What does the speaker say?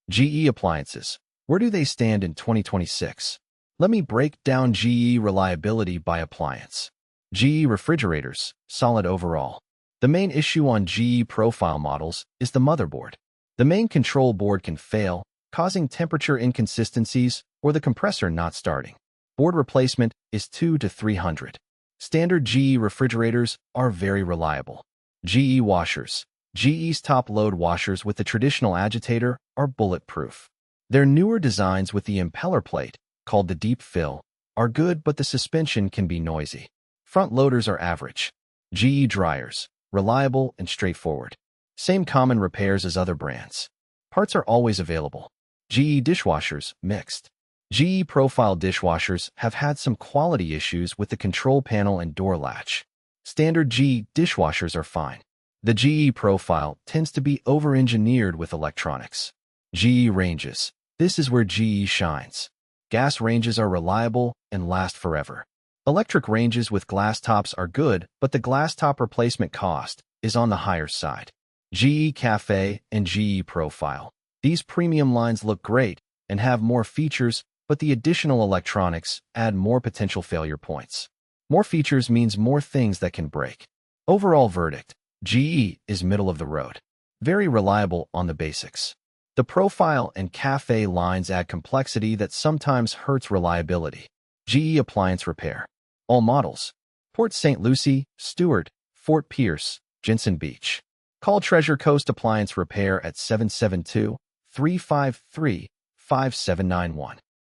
GE appliances. Where do they stand in 2026? Let me break down GE reliability by appliance. GE refrigerators, solid overall. The main issue on GE profile models is the motherboard. The main control board can fail, causing temperature inconsistencies or the compressor not starting. Board replacement is 200 to 300. Standard GE refrigerators are very reliable. GE washers. GE's top-load washers with the traditional agitator are bulletproof. Their newer designs with the impeller plate, called the deep fill, are good, but the suspension can be noisy. Front loaders are average. GE dryers, reliable and straightforward. Same common repairs as other brands. Parts are always available. GE dishwashers, mixed. GE profile dishwashers have had some quality issues with the control panel and door latch. Standard GE dishwashers are fine. The GE profile tends to be over-engineered with electronics. GE ranges. This is where GE shines. Gas ranges are reliable and last forever. Electric ranges with glass tops are good, but the glass top replacement cost is on the higher side. GE Cafe and GE Profile. These premium lines look great and have more features, but the additional electronics add more potential failure points. More features means more things that can break. Overall verdict, GE is middle of the road. Very reliable on the basics. The Profile and Cafe lines add complexity that sometimes hurts reliability. GE Appliance Repair. All models. Port St. Lucie, Stewart, Fort Pierce, Jensen Beach. Call Treasure Coast Appliance Repair at 772-353-5791.